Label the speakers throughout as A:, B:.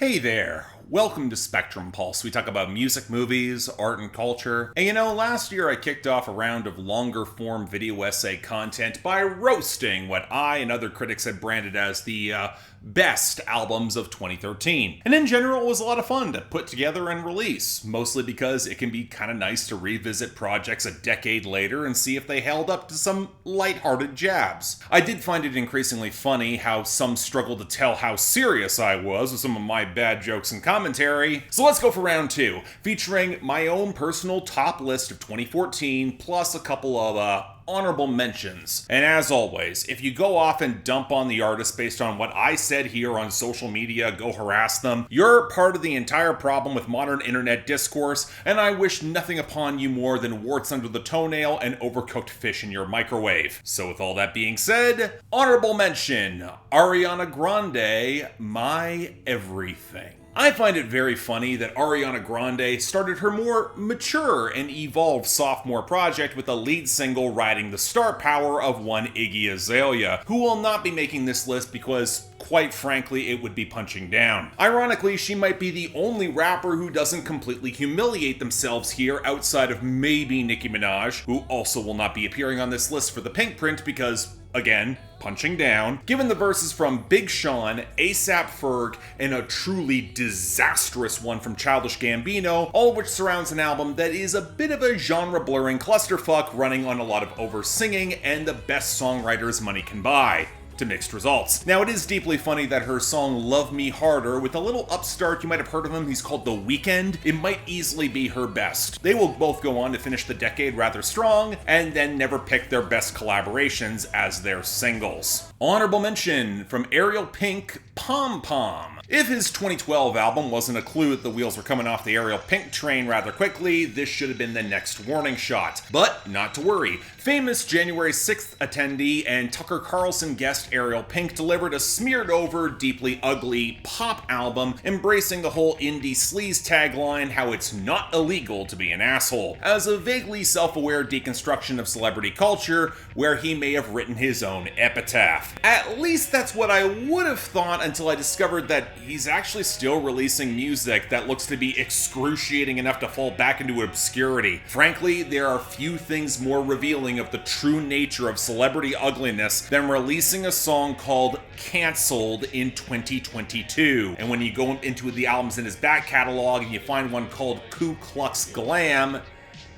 A: Hey there. Welcome to Spectrum Pulse. We talk about music, movies, art, and culture. And last year I kicked off a round of longer form video essay content by roasting what I and other critics had branded as the best albums of 2013. And in general, it was a lot of fun to put together and release, mostly because it can be kind of nice to revisit projects a decade later and see if they held up to some lighthearted jabs. I did find it increasingly funny how some struggled to tell how serious I was with some of my bad jokes and commentary. So let's go for round two, featuring my own personal top list of 2014, plus a couple of honorable mentions. And as always, if you go off and dump on the artist based on what I said here on social media, go harass them. You're part of the entire problem with modern internet discourse, and I wish nothing upon you more than warts under the toenail and overcooked fish in your microwave. So with all that being said, honorable mention, Ariana Grande, My Everything. I find it very funny that Ariana Grande started her more mature and evolved sophomore project with a lead single riding the star power of one Iggy Azalea, who will not be making this list because, quite frankly, it would be punching down. Ironically, she might be the only rapper who doesn't completely humiliate themselves here outside of maybe Nicki Minaj, who also will not be appearing on this list for the Pink print because, again, punching down, given the verses from Big Sean, A$AP Ferg, and a truly disastrous one from Childish Gambino, all of which surrounds an album that is a bit of a genre-blurring clusterfuck running on a lot of over-singing and the best songwriters money can buy. To mixed results. Now, it is deeply funny that her song Love Me Harder, with a little upstart, you might have heard of him, he's called The Weeknd, it might easily be her best. They will both go on to finish the decade rather strong, and then never pick their best collaborations as their singles. Honorable mention from Ariel Pink, Pom Pom. If his 2012 album wasn't a clue that the wheels were coming off the Ariel Pink train rather quickly, this should have been the next warning shot. But not to worry. Famous January 6th attendee and Tucker Carlson guest Ariel Pink delivered a smeared over, deeply ugly pop album embracing the whole indie sleaze tagline, how it's not illegal to be an asshole, as a vaguely self-aware deconstruction of celebrity culture where he may have written his own epitaph. At least that's what I would have thought until I discovered that he's actually still releasing music that looks to be excruciating enough to fall back into obscurity. Frankly, there are few things more revealing of the true nature of celebrity ugliness than releasing a song called Cancelled in 2022. And when you go into the albums in his back catalog and you find one called Ku Klux Glam,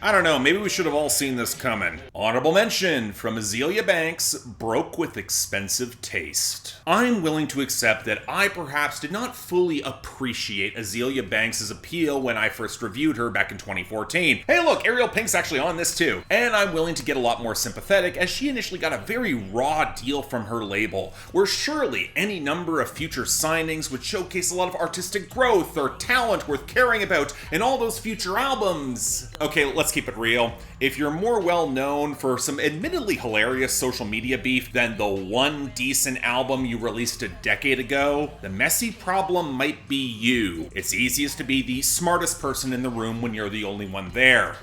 A: I don't know, maybe we should have all seen this coming. Honorable mention from Aelia Banks, Broke with Expensive Taste. I'm willing to accept that I perhaps did not fully appreciate Aelia Banks' appeal when I first reviewed her back in 2014. Hey look, Ariel Pink's actually on this too. And I'm willing to get a lot more sympathetic as she initially got a very raw deal from her label, where surely any number of future signings would showcase a lot of artistic growth or talent worth caring about in all those future albums. Okay, let's keep it real. If you're more well known for some admittedly hilarious social media beef than the one decent album you released a decade ago, the messy problem might be you. It's easiest to be the smartest person in the room when you're the only one there.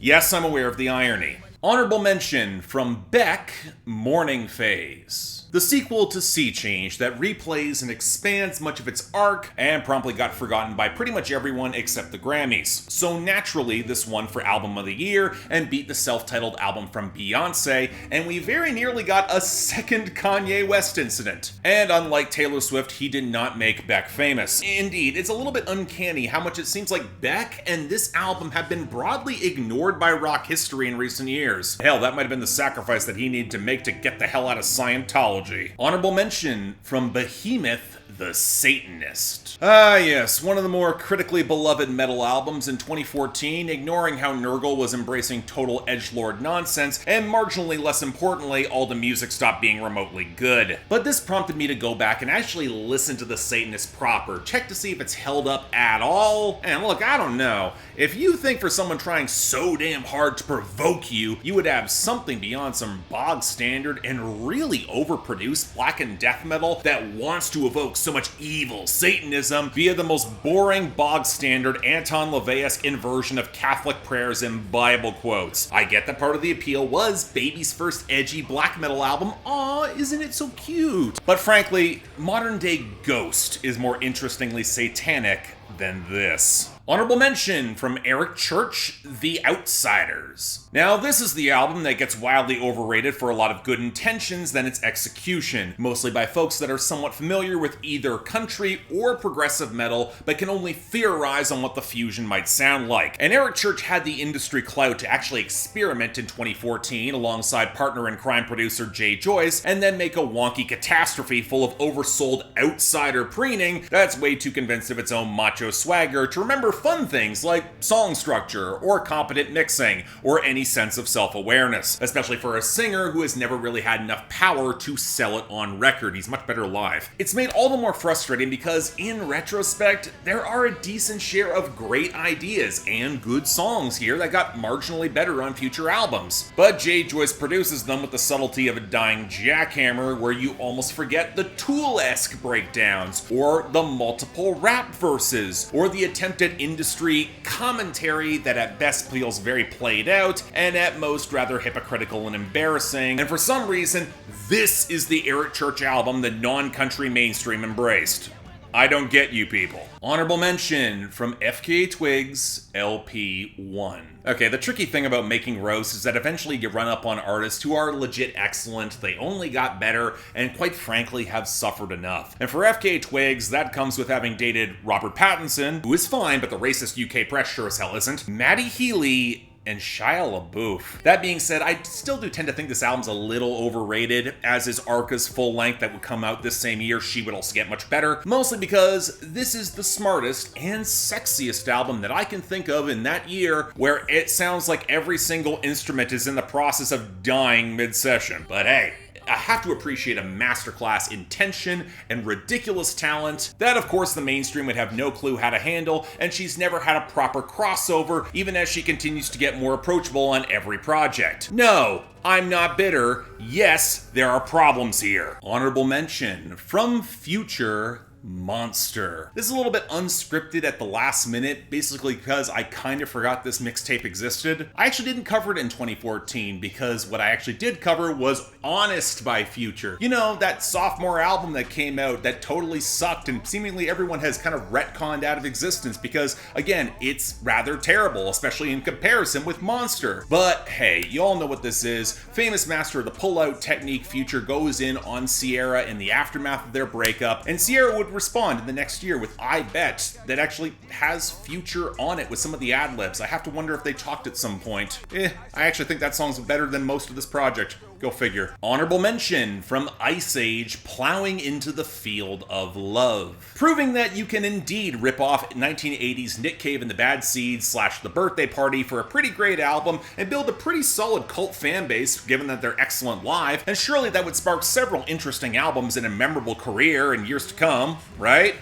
A: Yes, I'm aware of the irony. Honorable mention from Beck, Morning Phase. The sequel to Sea Change that replays and expands much of its arc and promptly got forgotten by pretty much everyone except the Grammys. So naturally, this won for Album of the Year and beat the self-titled album from Beyoncé, and we very nearly got a second Kanye West incident. And unlike Taylor Swift, he did not make Beck famous. Indeed, it's a little bit uncanny how much it seems like Beck and this album have been broadly ignored by rock history in recent years. Hell, that might have been the sacrifice that he needed to make to get the hell out of Scientology. Honorable mention from Behemoth, The Satanist. Ah yes, one of the more critically beloved metal albums in 2014, ignoring how Nurgle was embracing total edgelord nonsense, and marginally less importantly, all the music stopped being remotely good. But this prompted me to go back and actually listen to The Satanist proper, check to see if it's held up at all, and look, I don't know. If you think for someone trying so damn hard to provoke you, you would have something beyond some bog standard and really overproduced blackened death metal that wants to evoke so much evil Satanism via the most boring, bog-standard Anton LaVey-esque inversion of Catholic prayers and Bible quotes. I get that part of the appeal was Baby's first edgy black metal album. Aw, isn't it so cute? But frankly, modern-day Ghost is more interestingly satanic than this. Honorable mention from Eric Church, The Outsiders. Now, this is the album that gets wildly overrated for a lot of good intentions than its execution, mostly by folks that are somewhat familiar with either country or progressive metal, but can only theorize on what the fusion might sound like. And Eric Church had the industry clout to actually experiment in 2014 alongside partner in crime producer Jay Joyce, and then make a wonky catastrophe full of oversold outsider preening that's way too convinced of its own macho swagger to remember fun things like song structure, or competent mixing, or any sense of self-awareness, especially for a singer who has never really had enough power to sell it on record. He's much better live. It's made all the more frustrating because, in retrospect, there are a decent share of great ideas and good songs here that got marginally better on future albums. But Jay Joyce produces them with the subtlety of a dying jackhammer, where you almost forget the Tool-esque breakdowns, or the multiple rap verses, or the attempted industry commentary that at best feels very played out, and at most rather hypocritical and embarrassing. And for some reason, this is the Eric Church album the non-country mainstream embraced. I don't get you people. Honorable mention from FKA Twigs, LP1. Okay, the tricky thing about making roasts is that eventually you run up on artists who are legit excellent, they only got better, and quite frankly have suffered enough. And for FKA Twigs, that comes with having dated Robert Pattinson, who is fine, but the racist UK press sure as hell isn't, Maddie Healy, and Shia LaBeouf. That being said, I still do tend to think this album's a little overrated, as is Arca's full length that would come out this same year. She would also get much better, mostly because this is the smartest and sexiest album that I can think of in that year, where it sounds like every single instrument is in the process of dying mid-session. But hey, I have to appreciate a masterclass in tension and ridiculous talent that, of course, the mainstream would have no clue how to handle, and she's never had a proper crossover, even as she continues to get more approachable on every project. No, I'm not bitter. Yes, there are problems here. Honorable mention from Future Monster. This is a little bit unscripted at the last minute, basically because I kind of forgot this mixtape existed. I actually didn't cover it in 2014 because what I actually did cover was Honest by Future. You know, that sophomore album that came out that totally sucked and seemingly everyone has kind of retconned out of existence because, again, it's rather terrible, especially in comparison with Monster. But hey, you all know what this is. Famous master of the pull-out technique, Future goes in on Sierra in the aftermath of their breakup, and Sierra would respond in the next year with I Bet that actually has Future on it with some of the ad-libs. I have to wonder if they talked at some point. I actually think that song's better than most of this project. Go figure. Honorable mention from Ice Age, Plowing into the Field of Love. Proving that you can indeed rip off 1980s Nick Cave and the Bad Seeds / The Birthday Party for a pretty great album and build a pretty solid cult fan base given that they're excellent live, and surely that would spark several interesting albums and a memorable career in years to come, right?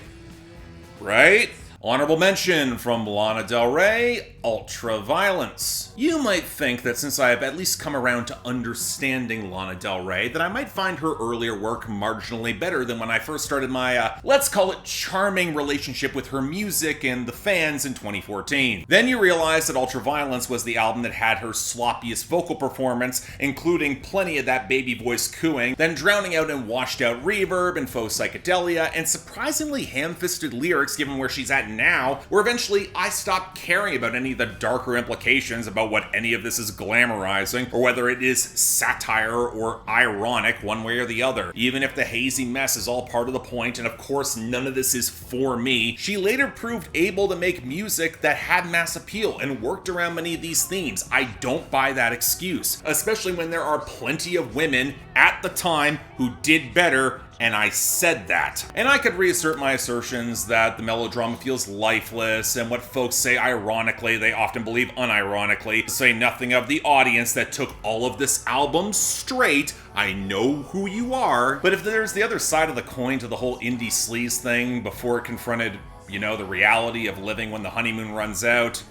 A: Right? Honorable mention from Lana Del Rey, Ultraviolence. You might think that since I have at least come around to understanding Lana Del Rey, that I might find her earlier work marginally better than when I first started my, let's call it charming relationship with her music and the fans in 2014. Then you realize that Ultraviolence was the album that had her sloppiest vocal performance, including plenty of that baby voice cooing, then drowning out in washed out reverb and faux psychedelia, and surprisingly ham-fisted lyrics given where she's at now, where eventually I stopped caring about any of the darker implications about what any of this is glamorizing, or whether it is satire or ironic one way or the other. Even if the hazy mess is all part of the point, and of course none of this is for me, she later proved able to make music that had mass appeal and worked around many of these themes. I don't buy that excuse, especially when there are plenty of women at the time who did better, and I said that. And I could reassert my assertions that the melodrama feels lifeless, and what folks say ironically, they often believe unironically, to say nothing of the audience that took all of this album straight. I know who you are. But if there's the other side of the coin to the whole indie sleaze thing before it confronted, you know, the reality of living when the honeymoon runs out,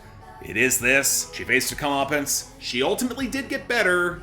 A: it is this. She faced a comeuppance. She ultimately did get better,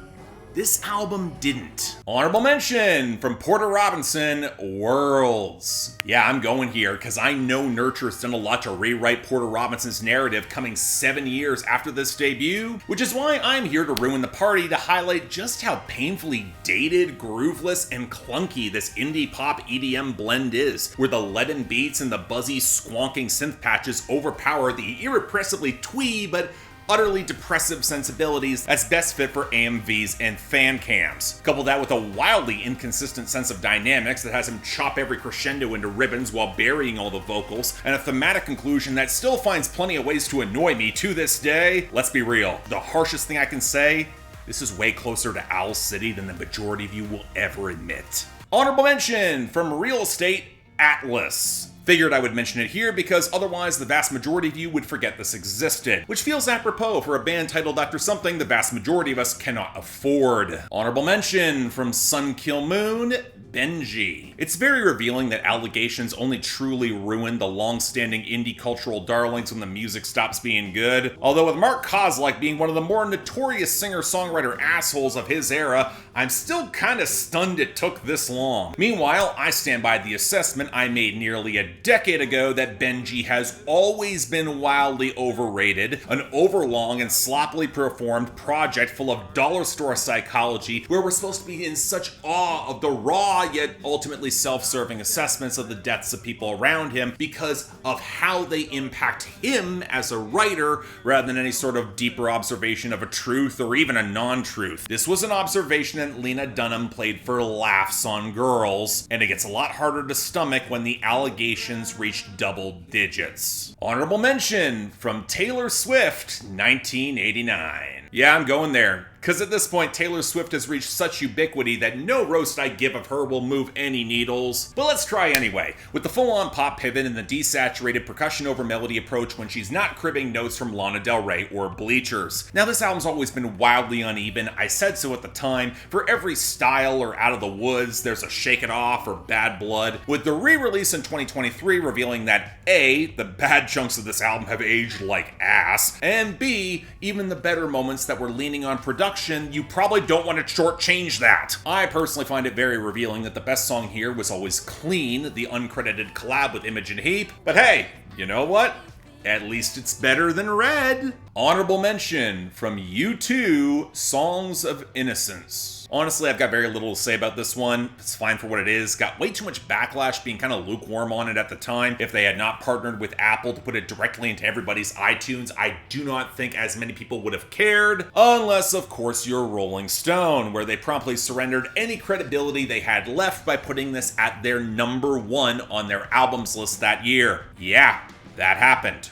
A: this album didn't. Honorable mention from Porter Robinson, Worlds. Yeah, I'm going here because I know Nurture's done a lot to rewrite Porter Robinson's narrative coming 7 years after this debut, which is why I'm here to ruin the party to highlight just how painfully dated, grooveless, and clunky this indie pop EDM blend is, where the leaden beats and the buzzy, squonking synth patches overpower the irrepressibly twee but utterly depressive sensibilities that's best fit for AMVs and fan cams. Couple that with a wildly inconsistent sense of dynamics that has him chop every crescendo into ribbons while burying all the vocals, and a thematic conclusion that still finds plenty of ways to annoy me to this day. Let's be real, the harshest thing I can say, this is way closer to Owl City than the majority of you will ever admit. Honorable mention from Real Estate, Atlas. Figured I would mention it here because otherwise the vast majority of you would forget this existed, which feels apropos for a band titled after something the vast majority of us cannot afford. Honorable mention from Sun Kill Moon, Benji. It's very revealing that allegations only truly ruin the long-standing indie cultural darlings when the music stops being good. Although with Mark Kozlak being one of the more notorious singer-songwriter assholes of his era, I'm still kinda stunned it took this long. Meanwhile, I stand by the assessment I made nearly a decade ago that Benji has always been wildly overrated, an overlong and sloppily performed project full of dollar store psychology where we're supposed to be in such awe of the raw yet ultimately self-serving assessments of the deaths of people around him because of how they impact him as a writer rather than any sort of deeper observation of a truth or even a non-truth. This was an observation that Lena Dunham played for laughs on girls, and it gets a lot harder to stomach when the allegations reach double digits. Honorable mention from Taylor Swift, 1989. Yeah, I'm going there. Because at this point, Taylor Swift has reached such ubiquity that no roast I give of her will move any needles. But let's try anyway, with the full-on pop pivot and the desaturated percussion over melody approach when she's not cribbing notes from Lana Del Rey or Bleachers. Now this album's always been wildly uneven, I said so at the time. For every style or Out of the Woods, there's a Shake It Off or Bad Blood, with the re-release in 2023 revealing that A, the bad chunks of this album have aged like ass, and B, even the better moments that were leaning on production, you probably don't want to shortchange that. I personally find it very revealing that the best song here was always Clean, the uncredited collab with Imogen Heap, but hey, you know what? At least it's better than Red. Honorable mention from U2, Songs of Innocence. Honestly, I've got very little to say about this one. It's fine for what it is. Got way too much backlash being kind of lukewarm on it at the time. If they had not partnered with Apple to put it directly into everybody's iTunes, I do not think as many people would have cared. Unless, of course, you're Rolling Stone, where they promptly surrendered any credibility they had left by putting this at their #1 on their albums list that year. Yeah, that happened.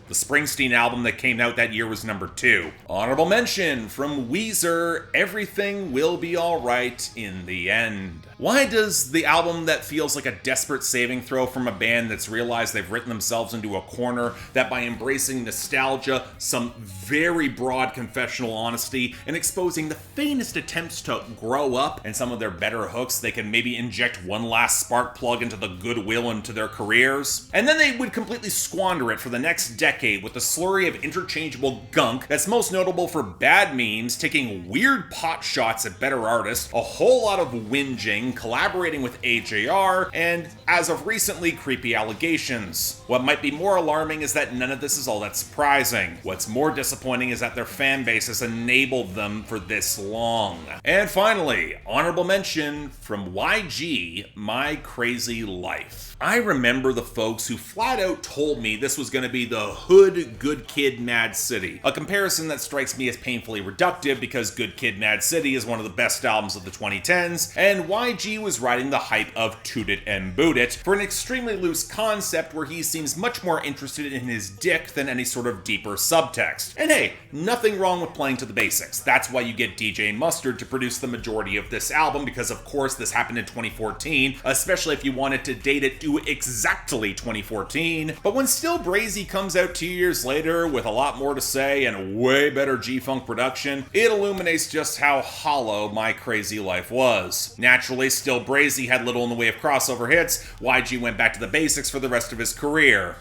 A: The Springsteen album that came out that year was #2. Honorable mention from Weezer, Everything Will Be Alright in the End. Why does the album that feels like a desperate saving throw from a band that's realized they've written themselves into a corner, that by embracing nostalgia, some very broad confessional honesty, and exposing the faintest attempts to grow up and some of their better hooks, they can maybe inject one last spark plug into the goodwill into their careers? And then they would completely squander it for the next decade with a slurry of interchangeable gunk that's most notable for bad memes, taking weird pot shots at better artists, a whole lot of whinging, collaborating with AJR, and, as of recently, creepy allegations. What might be more alarming is that none of this is all that surprising. What's more disappointing is that their fan base has enabled them for this long. And finally, honorable mention from YG, My Crazy Life. I remember the folks who flat out told me this was going to be the hood Good Kid Mad City, a comparison that strikes me as painfully reductive because Good Kid Mad City is one of the best albums of the 2010s, and YG was riding the hype of Toot It and Boot It for an extremely loose concept where he seems much more interested in his dick than any sort of deeper subtext. And hey, nothing wrong with playing to the basics. That's why you get DJ Mustard to produce the majority of this album, because of course this happened in 2014, especially if you wanted to date it to exactly 2014. But when Still Brazy comes out 2 years later with a lot more to say and way better G-Funk production, it illuminates just how hollow My Crazy Life was. Naturally, Still Brazy had little in the way of crossover hits. YG went back to the basics for the rest of his career.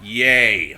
A: Yay.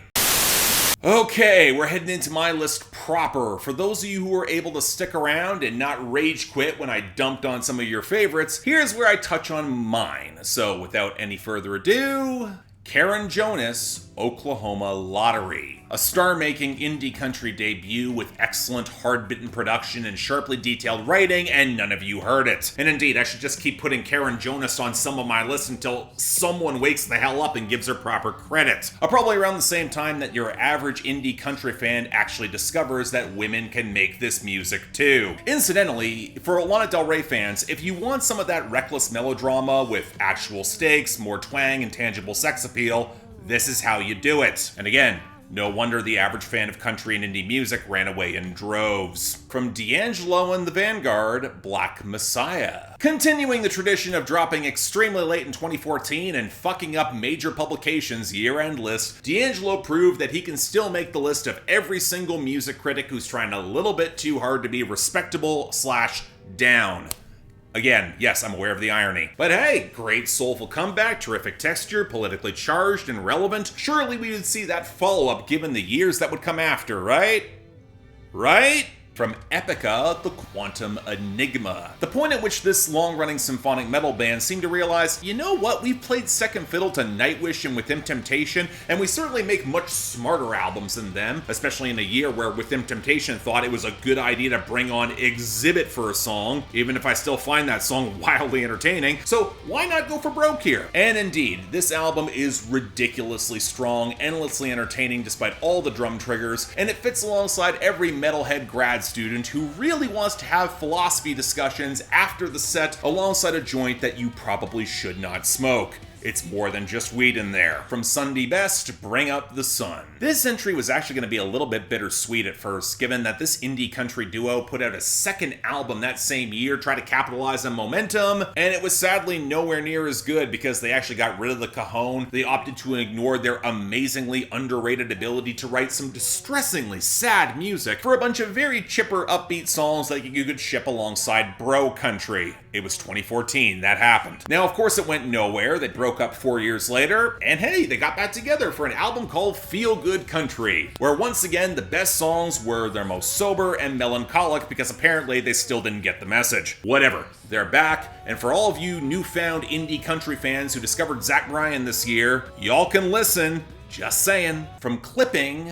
A: Okay, we're heading into my list proper. For those of you who were able to stick around and not rage quit when I dumped on some of your favorites, here's where I touch on mine. So without any further ado, Karen Jonas, Oklahoma Lottery. A star-making indie country debut with excellent hard-bitten production and sharply detailed writing, and none of you heard it. And indeed, I should just keep putting Karen Jonas on some of my lists until someone wakes the hell up and gives her proper credit. Probably around the same time that your average indie country fan actually discovers that women can make this music too. Incidentally, for Lana Del Rey fans, if you want some of that reckless melodrama with actual stakes, more twang, and tangible sex appeal, this is how you do it. And again, no wonder the average fan of country and indie music ran away in droves. From DAngelo and the Vanguard, Black Messiah. Continuing the tradition of dropping extremely late in 2014 and fucking up major publications' year-end list, DAngelo proved that he can still make the list of every single music critic who's trying a little bit too hard to be respectable/down. Again, yes, I'm aware of the irony. But hey, great soulful comeback, terrific texture, politically charged and relevant. Surely we would see that follow-up given the years that would come after, right? Right? From Epica, the Quantum Enigma. The point at which this long-running symphonic metal band seemed to realize, you know what, we've played second fiddle to Nightwish and With Them Temptation, and we certainly make much smarter albums than them, especially in a year where With Them Temptation thought it was a good idea to bring on Exhibit for a song, even if I still find that song wildly entertaining, so why not go for broke here? And indeed, this album is ridiculously strong, endlessly entertaining despite all the drum triggers, and it fits alongside every metalhead grad student who really wants to have philosophy discussions after the set alongside a joint that you probably should not smoke. It's more than just weed in there. From Sunday Best, Bring Up the Sun. This entry was actually going to be a little bit bittersweet at first, given that this indie country duo put out a second album that same year, tried to capitalize on momentum, and it was sadly nowhere near as good because they actually got rid of the cajon. They opted to ignore their amazingly underrated ability to write some distressingly sad music for a bunch of very chipper, upbeat songs that you could ship alongside bro country. It was 2014, that happened. Now, of course, it went nowhere. They broke up 4 years later, and hey, they got back together for an album called Feel Good Country, where once again, the best songs were their most sober and melancholic because apparently they still didn't get the message. Whatever, they're back, and for all of you newfound indie country fans who discovered Zach Bryan this year, y'all can listen, just saying. From Clipping.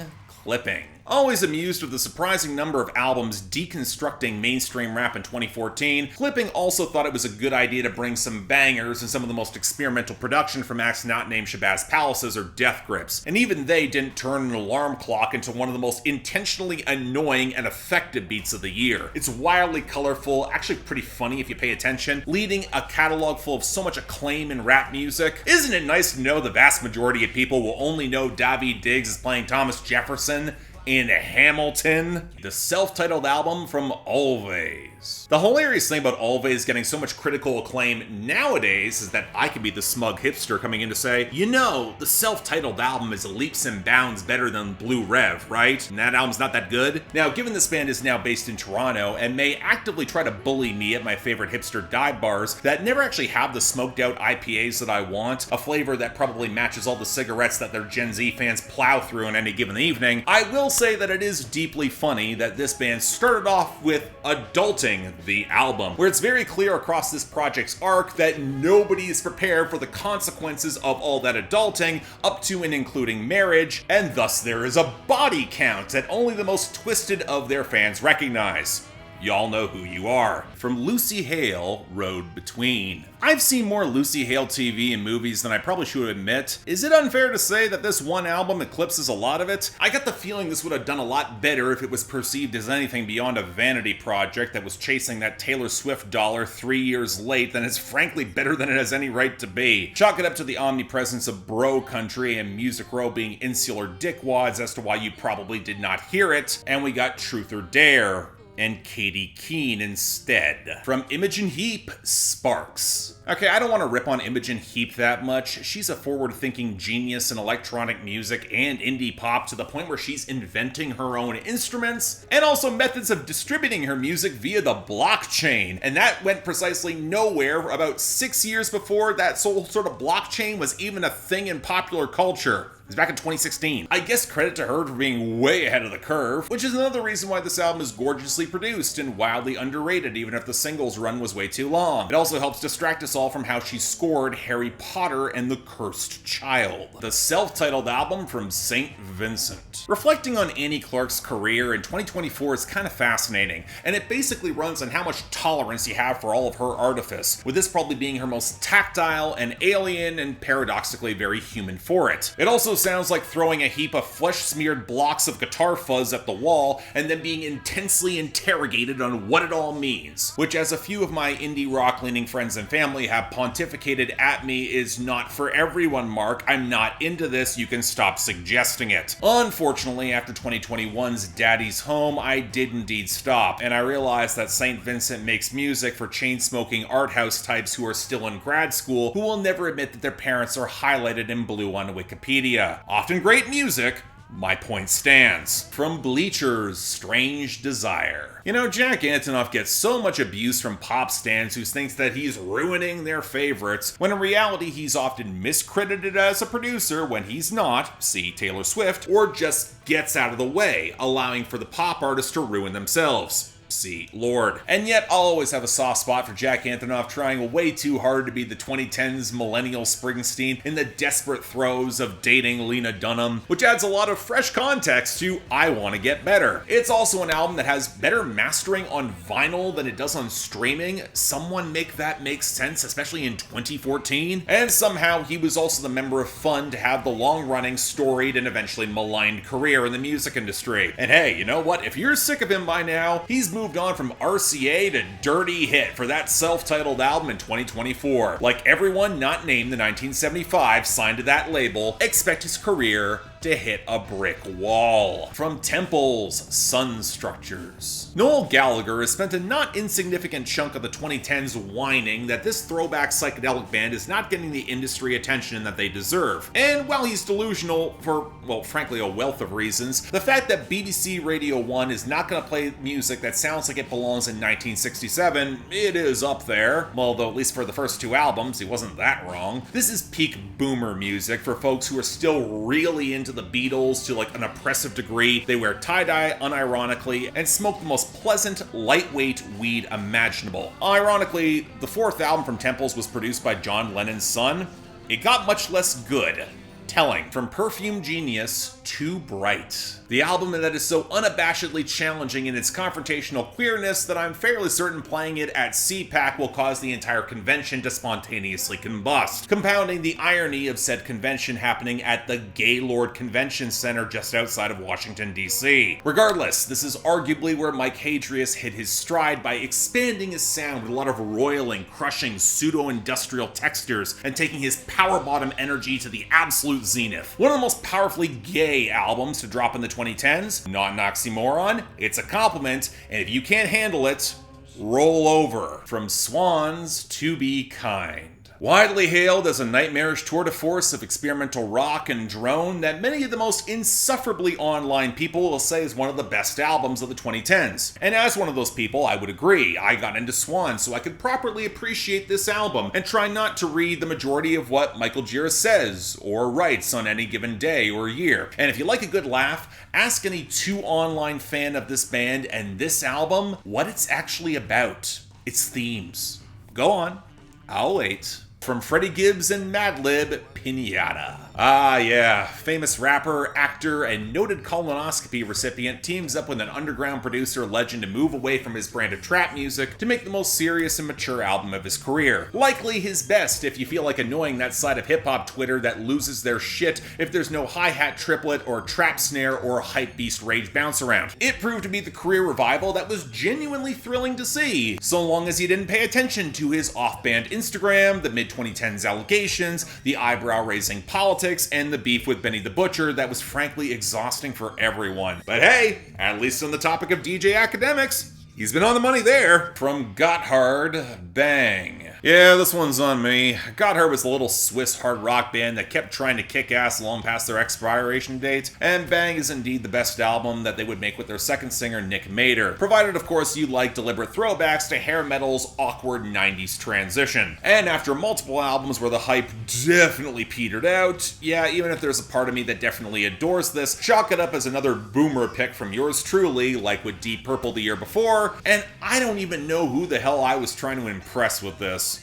A: Always amused with the surprising number of albums deconstructing mainstream rap in 2014, Clipping also thought it was a good idea to bring some bangers and some of the most experimental production from acts not named Shabazz Palaces or Death Grips, and even they didn't turn an alarm clock into one of the most intentionally annoying and effective beats of the year. It's wildly colorful, actually pretty funny if you pay attention, leading a catalog full of so much acclaim in rap music. Isn't it nice to know the vast majority of people will only know Daveed Diggs as playing Thomas Jefferson in Hamilton, the self-titled album from Always. The hilarious thing about Always getting so much critical acclaim nowadays is that I could be the smug hipster coming in to say, you know, the self-titled album is leaps and bounds better than Blue Rev, right? And that album's not that good? Now, given this band is now based in Toronto and may actively try to bully me at my favorite hipster dive bars that never actually have the smoked out IPAs that I want, a flavor that probably matches all the cigarettes that their Gen Z fans plow through on any given evening, I will say that it is deeply funny that this band started off with Adulting, the album, where it's very clear across this project's arc that nobody is prepared for the consequences of all that adulting, up to and including marriage, and thus there is a body count that only the most twisted of their fans recognize. Y'all know who you are. From Lucy Hale, Road Between. I've seen more Lucy Hale TV and movies than I probably should admit. Is it unfair to say that this one album eclipses a lot of it? I got the feeling this would have done a lot better if it was perceived as anything beyond a vanity project that was chasing that Taylor Swift dollar 3 years late, then it's frankly better than it has any right to be. Chalk it up to the omnipresence of bro country and Music Row being insular dickwads as to why you probably did not hear it, and we got Truth or Dare and Katie Keene instead. From Imogen Heap, Sparks. Okay, I don't want to rip on Imogen Heap that much. She's a forward-thinking genius in electronic music and indie pop to the point where she's inventing her own instruments and also methods of distributing her music via the blockchain. And that went precisely nowhere about 6 years before that sort of blockchain was even a thing in popular culture. It was back in 2016. I guess credit to her for being way ahead of the curve, which is another reason why this album is gorgeously produced and wildly underrated, even if the singles run was way too long. It also helps distract us all from how she scored Harry Potter and the Cursed Child, the self-titled album from St. Vincent. Reflecting on Annie Clark's career in 2024 is kind of fascinating, and it basically runs on how much tolerance you have for all of her artifice, with this probably being her most tactile and alien and paradoxically very human for it. It also sounds like throwing a heap of flesh-smeared blocks of guitar fuzz at the wall and then being intensely interrogated on what it all means, which, as a few of my indie rock-leaning friends and family have pontificated at me, is not for everyone, Mark. I'm not into this, you can stop suggesting it. Unfortunately, after 2021's Daddy's Home, I did indeed stop, and I realized that St. Vincent makes music for chain-smoking art house types who are still in grad school who will never admit that their parents are highlighted in blue on Wikipedia. Often great music, my point stands. From Bleacher's Strange Desire. You know, Jack Antonoff gets so much abuse from pop stans who thinks that he's ruining their favorites, when in reality he's often miscredited as a producer when he's not, see Taylor Swift, or just gets out of the way, allowing for the pop artists to ruin themselves. See Lord. And yet I'll always have a soft spot for Jack Antonoff trying way too hard to be the 2010s millennial Springsteen in the desperate throes of dating Lena Dunham, which adds a lot of fresh context to I Want to Get Better. It's also an album that has better mastering on vinyl than it does on streaming. Someone make that make sense, especially in 2014. And somehow he was also the member of Fun to have the long-running, storied, and eventually maligned career in the music industry. And hey, you know what? If you're sick of him by now, he's moved on from RCA to Dirty Hit for that self-titled album in 2024. Like everyone not named the 1975 signed to that label, expect his career to hit a brick wall. From Temple's Sun Structures. Noel Gallagher has spent a not insignificant chunk of the 2010s whining that this throwback psychedelic band is not getting the industry attention that they deserve. And while he's delusional for, well, frankly, a wealth of reasons, the fact that BBC Radio 1 is not going to play music that sounds like it belongs in 1967, it is up there. Well, though at least for the first two albums, he wasn't that wrong. This is peak boomer music for folks who are still really into the Beatles to like an oppressive degree. They wear tie-dye unironically and smoke the most pleasant, lightweight weed imaginable. Ironically, the fourth album from Temples was produced by John Lennon's son. It got much less good. Telling. From Perfume Genius to Bright. The album that is so unabashedly challenging in its confrontational queerness that I'm fairly certain playing it at CPAC will cause the entire convention to spontaneously combust, compounding the irony of said convention happening at the Gaylord Convention Center just outside of Washington, D.C. Regardless, this is arguably where Mike Hadrius hit his stride by expanding his sound with a lot of roiling, crushing, pseudo-industrial textures and taking his power bottom energy to the absolute zenith. One of the most powerfully gay albums to drop in the 2010s, not an oxymoron, it's a compliment, and if you can't handle it, roll over. From Swan's To Be Kind. Widely hailed as a nightmarish tour de force of experimental rock and drone that many of the most insufferably online people will say is one of the best albums of the 2010s. And as one of those people, I would agree. I got into Swan so I could properly appreciate this album and try not to read the majority of what Michael Gira says or writes on any given day or year. And if you like a good laugh, ask any too online fan of this band and this album what it's actually about. Its themes. Go on. I'll wait. From Freddie Gibbs and Madlib, Pinata. Ah yeah, famous rapper, actor, and noted colonoscopy recipient teams up with an underground producer legend to move away from his brand of trap music to make the most serious and mature album of his career. Likely his best if you feel like annoying that side of hip-hop Twitter that loses their shit if there's no hi-hat triplet or trap snare or hype beast rage bounce around. It proved to be the career revival that was genuinely thrilling to see, so long as you didn't pay attention to his off-band Instagram, the mid-2010s allegations, the eyebrow-raising politics, and the beef with Benny the Butcher that was frankly exhausting for everyone. But hey, at least on the topic of DJ academics, he's been on the money there. From Gotthard Bang. Yeah, this one's on me. Gotthard was a little Swiss hard rock band that kept trying to kick ass long past their expiration date, and Bang is indeed the best album that they would make with their second singer Nick Mater, provided of course you like deliberate throwbacks to hair metal's awkward 90s transition. And after multiple albums where the hype definitely petered out, yeah, even if there's a part of me that definitely adores this, chalk it up as another boomer pick from yours truly, like with Deep Purple the year before, and I don't even know who the hell I was trying to impress with this.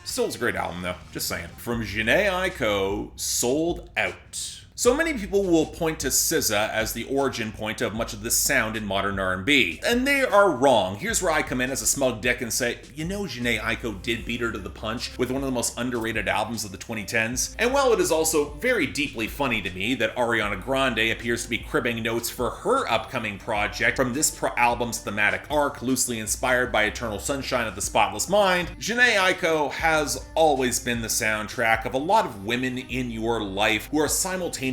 A: Still, it's a great album though, just saying. From Jana Aiko, Sold Out. So many people will point to SZA as the origin point of much of this sound in modern R&B, and they are wrong. Here's where I come in as a smug dick and say, you know, Jana Aiko did beat her to the punch with one of the most underrated albums of the 2010s. And while it is also very deeply funny to me that Ariana Grande appears to be cribbing notes for her upcoming project from this album's thematic arc, loosely inspired by Eternal Sunshine of the Spotless Mind, Jana Aiko has always been the soundtrack of a lot of women in your life who are simultaneously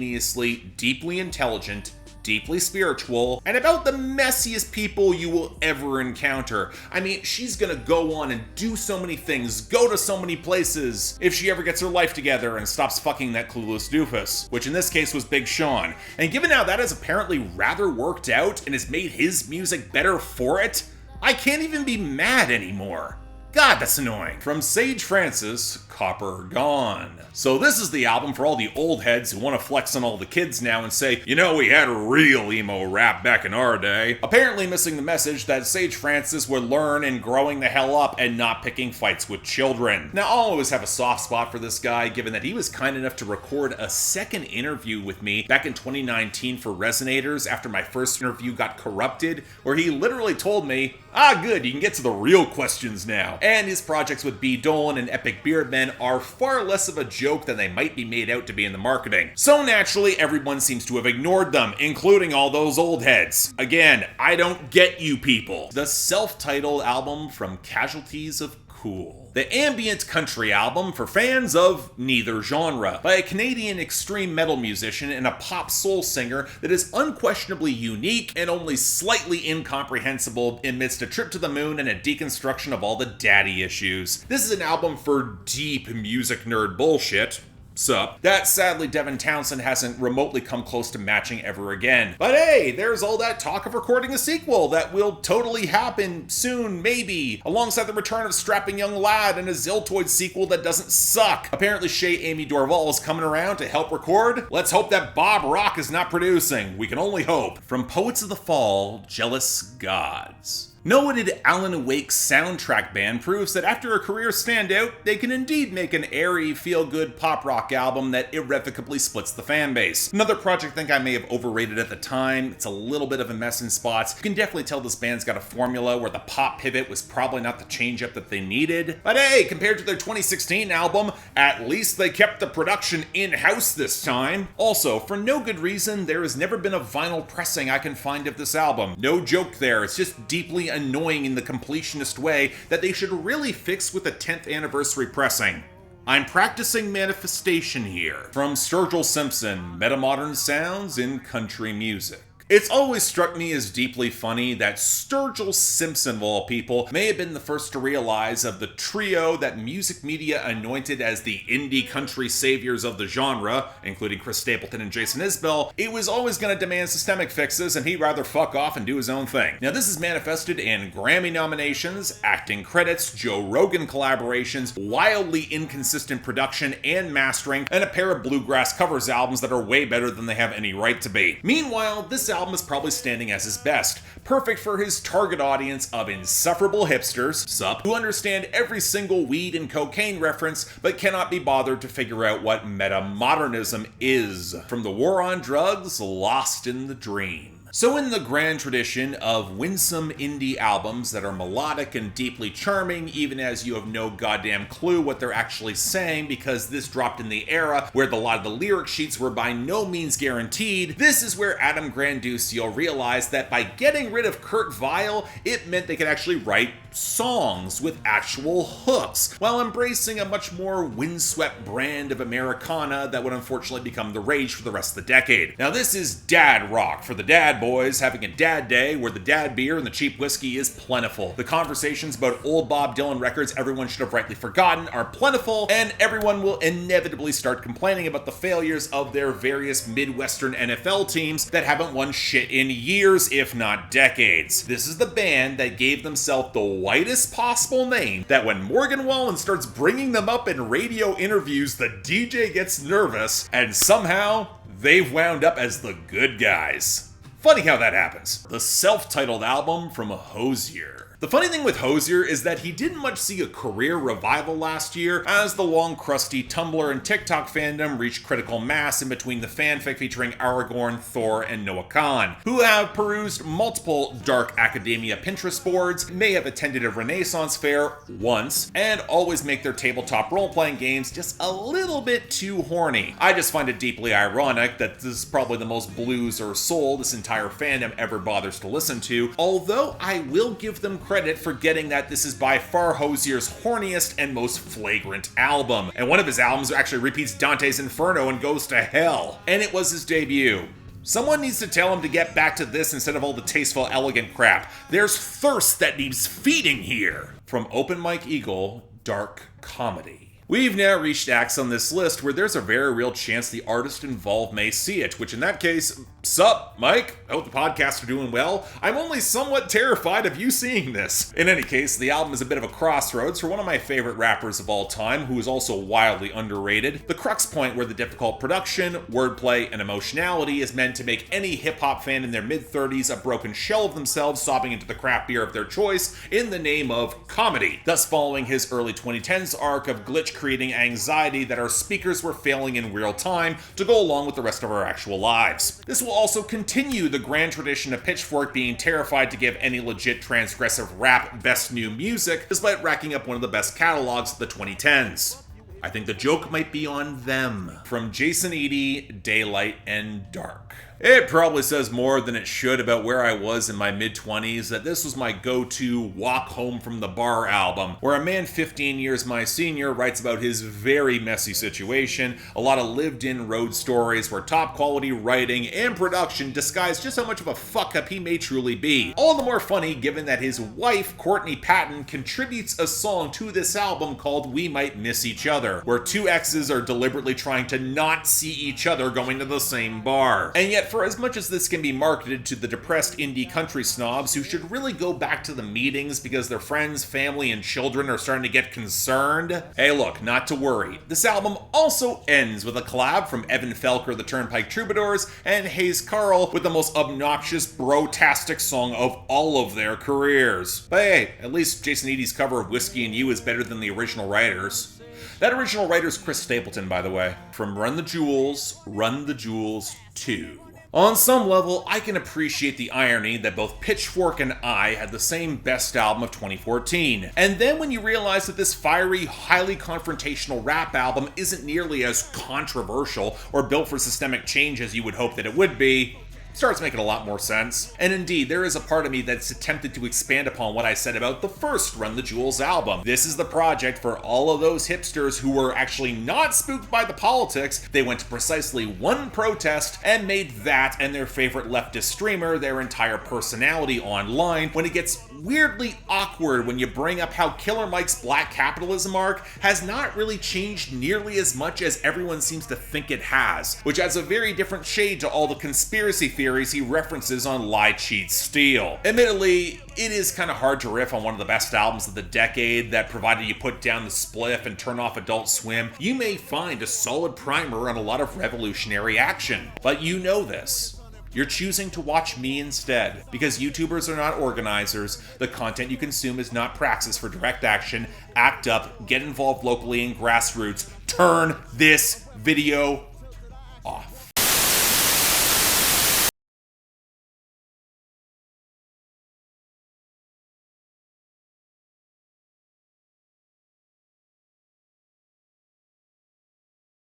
A: deeply intelligent, deeply spiritual, and about the messiest people you will ever encounter. I mean, she's gonna go on and do so many things, go to so many places, if she ever gets her life together and stops fucking that clueless doofus, which in this case was Big Sean. And given how that has apparently rather worked out and has made his music better for it, I can't even be mad anymore. God, that's annoying. From Sage Francis, Copper Gone. So this is the album for all the old heads who want to flex on all the kids now and say, you know, we had real emo rap back in our day. Apparently missing the message that Sage Francis would learn in growing the hell up and not picking fights with children. Now, I'll always have a soft spot for this guy, given that he was kind enough to record a second interview with me back in 2019 for Resonators after my first interview got corrupted, where he literally told me, good, you can get to the real questions now. And his projects with B. Dolan and Epic Beardmen are far less of a joke than they might be made out to be in the marketing. So naturally, everyone seems to have ignored them, including all those old heads. Again, I don't get you people. The self-titled album from Casualties of Cool. The ambient country album for fans of neither genre, by a Canadian extreme metal musician and a pop soul singer that is unquestionably unique and only slightly incomprehensible amidst a trip to the moon and a deconstruction of all the daddy issues. This is an album for deep music nerd bullshit. Sup. That sadly Devin Townson hasn't remotely come close to matching ever again. But hey, there's all that talk of recording a sequel that will totally happen soon, maybe, alongside the return of Strapping Young Lad and a Ziltoid sequel that doesn't suck. Apparently Shay Amy Dorval is coming around to help record. Let's hope that Bob Rock is not producing. We can only hope. From Poets of the Fall, Jealous Gods. Noted Alan Wake's soundtrack band proves that after a career standout, they can indeed make an airy, feel-good pop rock album that irrevocably splits the fanbase. Another project I think I may have overrated at the time. It's a little bit of a mess in spots. You can definitely tell this band's got a formula where the pop pivot was probably not the change-up that they needed. But hey, compared to their 2016 album, at least they kept the production in-house this time. Also, for no good reason, there has never been a vinyl pressing I can find of this album. No joke there, it's just deeply annoying in the completionist way that they should really fix with the 10th anniversary pressing. I'm practicing manifestation here. From Sturgill Simpson, Metamodern Sounds in Country Music. It's always struck me as deeply funny that Sturgill Simpson, of all people, may have been the first to realize of the trio that music media anointed as the indie country saviors of the genre, including Chris Stapleton and Jason Isbell, it was always going to demand systemic fixes and he'd rather fuck off and do his own thing. Now this is manifested in Grammy nominations, acting credits, Joe Rogan collaborations, wildly inconsistent production and mastering, and a pair of bluegrass covers albums that are way better than they have any right to be. Meanwhile, this album is probably standing as his best, perfect for his target audience of insufferable hipsters, sup, who understand every single weed and cocaine reference but cannot be bothered to figure out what metamodernism is. From the war on drugs, Lost in the Dream. So in the grand tradition of winsome indie albums that are melodic and deeply charming, even as you have no goddamn clue what they're actually saying because this dropped in the era where a lot of the lyric sheets were by no means guaranteed, this is where Adam Granducio realized that by getting rid of Kurt Weill, it meant they could actually write songs with actual hooks, while embracing a much more windswept brand of Americana that would unfortunately become the rage for the rest of the decade. Now this is dad rock for the dad boys having a dad day where the dad beer and the cheap whiskey is plentiful. The conversations about old Bob Dylan records everyone should have rightly forgotten are plentiful, and everyone will inevitably start complaining about the failures of their various Midwestern NFL teams that haven't won shit in years, if not decades. This is the band that gave themselves the whitest possible name that when Morgan Wallen starts bringing them up in radio interviews, the DJ gets nervous, and somehow they've wound up as the good guys. Funny how that happens. The self-titled album from Hosier. The funny thing with Hosier is that he didn't much see a career revival last year, as the long crusty Tumblr and TikTok fandom reached critical mass in between the fanfic featuring Aragorn, Thor, and Noah Khan, who have perused multiple dark academia Pinterest boards, may have attended a Renaissance fair once, and always make their tabletop role-playing games just a little bit too horny. I just find it deeply ironic that this is probably the most blues or soul this entire fandom ever bothers to listen to, although I will give them credit for getting that this is by far Hosier's horniest and most flagrant album. And one of his albums actually repeats Dante's Inferno and goes to hell. And it was his debut. Someone needs to tell him to get back to this instead of all the tasteful, elegant crap. There's thirst that needs feeding here. From Open Mike Eagle, Dark Comedy. We've now reached acts on this list where there's a very real chance the artist involved may see it, which in that case, sup, Mike? I hope the podcasts are doing well. I'm only somewhat terrified of you seeing this. In any case, the album is a bit of a crossroads for one of my favorite rappers of all time, who is also wildly underrated. The crux point where the difficult production, wordplay, and emotionality is meant to make any hip-hop fan in their mid-30s a broken shell of themselves sobbing into the craft beer of their choice in the name of comedy, thus following his early 2010s arc of glitch creating anxiety that our speakers were failing in real time to go along with the rest of our actual lives. This will also continue the grand tradition of Pitchfork being terrified to give any legit transgressive rap best new music, despite racking up one of the best catalogs of the 2010s. I think the joke might be on them. From Jason Eady, Daylight and Dark. It probably says more than it should about where I was in my mid-20s that this was my go-to walk home from the bar album, where a man 15 years my senior writes about his very messy situation, a lot of lived-in road stories where top-quality writing and production disguise just how much of a fuck-up he may truly be. All the more funny given that his wife, Courtney Patton, contributes a song to this album called We Might Miss Each Other, where two exes are deliberately trying to not see each other going to the same bar. And yet, for as much as this can be marketed to the depressed indie country snobs who should really go back to the meetings because their friends, family, and children are starting to get concerned, hey look, not to worry. This album also ends with a collab from Evan Felker, the Turnpike Troubadours, and Hayes Carl with the most obnoxious bro-tastic song of all of their careers. But hey, at least Jason Eady's cover of Whiskey and You is better than the original writers. That original writer's Chris Stapleton, by the way. From Run the Jewels 2. On some level, I can appreciate the irony that both Pitchfork and I had the same best album of 2014. And then when you realize that this fiery, highly confrontational rap album isn't nearly as controversial or built for systemic change as you would hope that it would be, starts making a lot more sense. And indeed, there is a part of me that's attempted to expand upon what I said about the first Run the Jewels album. This is the project for all of those hipsters who were actually not spooked by the politics. They went to precisely one protest and made that and their favorite leftist streamer their entire personality online, when it gets weirdly awkward when you bring up how Killer Mike's Black Capitalism arc has not really changed nearly as much as everyone seems to think it has, which adds a very different shade to all the conspiracy theories he references on Lie, Cheat, Steal. Admittedly, it is kind of hard to riff on one of the best albums of the decade that, provided you put down the spliff and turn off Adult Swim, you may find a solid primer on a lot of revolutionary action. But you know this. You're choosing to watch me instead, because YouTubers are not organizers, the content you consume is not praxis for direct action. Act up, get involved locally in grassroots, turn this video off.